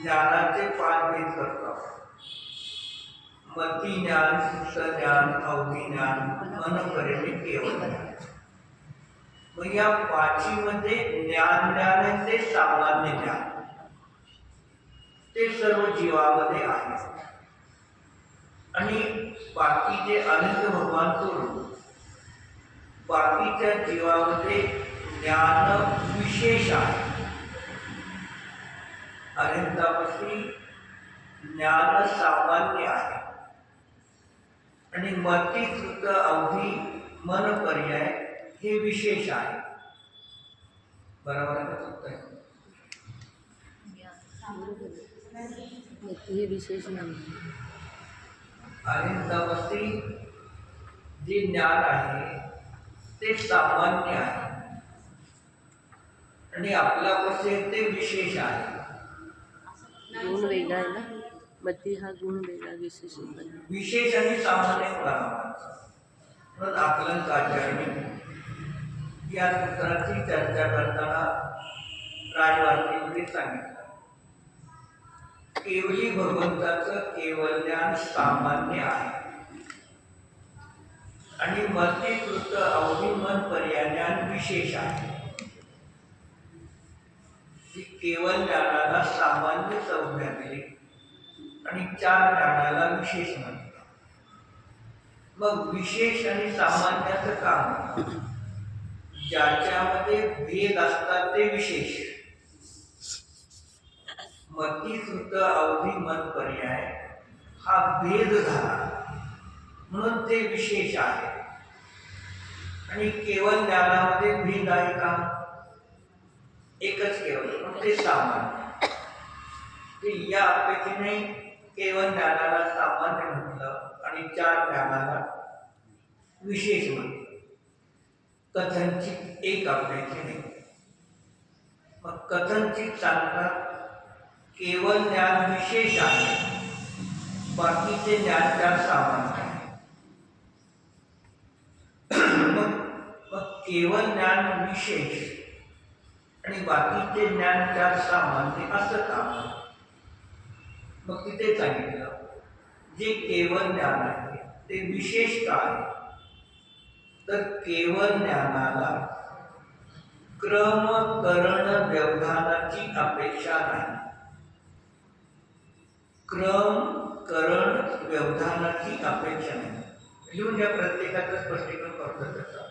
ज्ञानाचे पाच भेद करतात. मती ज्ञान, सुप्त ज्ञान, अवधी ज्ञान, मनपर्यंत केवळ ज्ञान. मग या पाचीमध्ये ज्ञान ते सामान्य ज्ञान ते सर्व जीवामध्ये आहे. आणि बाकीचे अनंत भगवान सोडून बाकीच्या जीवामध्ये ज्ञान विशेष आहे. अनंतापाशी ज्ञान सामान्य आहे आणि मती, श्रुत, अवधी, मन पर्याय हे विशेष आहे. बरोबर आहे का चुकत आहे? हे विशेष नाही. अनंतापाशी जे ज्ञान आहे ते सामान्य आहे आणि आपल्यापाशी ते विशेष आहे. गुण वेगळा आहे ना. मती हा गुण वेगळा, विशेष विशेष आणि सामान्य म्हणून आपल्या आचार्यांनी या सूत्राची चर्चा करताना राजवार्तेमध्ये सांगितलं, केवली भगवंताचं केवल ज्ञान सामान्य आहे आणि मती, कृत, अवधी, मन पर्याय ज्ञान विशेष आहे. केवल ज्ञानाला सामान्य संज्ञा दिली आणि चार ज्ञानाला विशेष म्हणतात. मग विशेष आणि सामान्याचं काम, ज्याच्यामध्ये भेद असतात ते विशेष. मती, श्रुत, अवधी, मन पर्याय हा भेद झाला म्हणून ते विशेष आहे. आणि केवळ ज्ञानामध्ये भेद आहे का? एकच केवळ, ते सामान्य. ते या अपेक्षेने केवळ ज्ञानाला सामान्य म्हटलं आणि चार ज्ञानाला विशेष म्हटलं. कथनचित एक अपेक्षेने. मग कथनचित सांगतात केवळ ज्ञान विशेष आहे, बाकीचे ज्ञान चार सामान्य आहे. मग केवळ ज्ञान विशेष आणि बाकीचे ज्ञान चार सामान्य असं काम. मग तिथे सांगितलं जे केवळ ज्ञान आहे ते विशेष काय? तर केवळ ज्ञानाला क्रम, करण, व्यवधानाची अपेक्षा नाही. क्रम, करण, व्यवधानाची अपेक्षा नाही. लिहून या प्रत्येकाचं स्पष्टीकरण करतो त्याचा.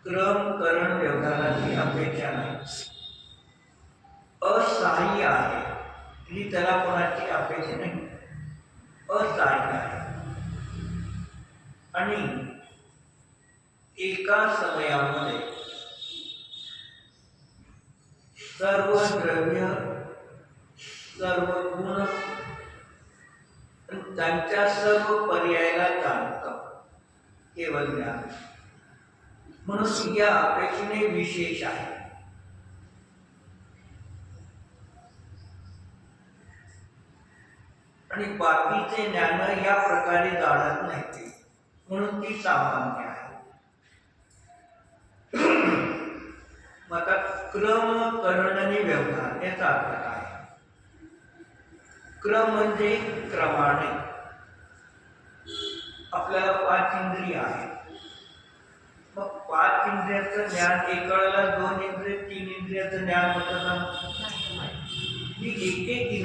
क्रम, करण, व्यवधानाची अपेक्षा नाही. असहाय्य आहे, ही त्याला कोणाची अपेक्षा नाही. असहाय्य आहे आणि एका समयामध्ये सर्व द्रव्य, सर्व गुण त्यांच्या सर्व पर्यायाला जाणतं केवळ ज्ञान. म्हणून या अपेक्षेने विशेष आहे. आणि बाकीचे ज्ञान या प्रकारे जाणत नाही म्हणून ती सामान्य आहे. मग क्रम, करण आणि व्यवधान याचा अर्थ काय? क्रम म्हणजे क्रमाने. आपल्याला पाच इंद्रिय आहेत. मग पाच इंद्रियाचं ज्ञान एकाला दोन इंद्रिय, तीन इंद्रियाचं ज्ञान होतं का? ही एक एक इंद्रिय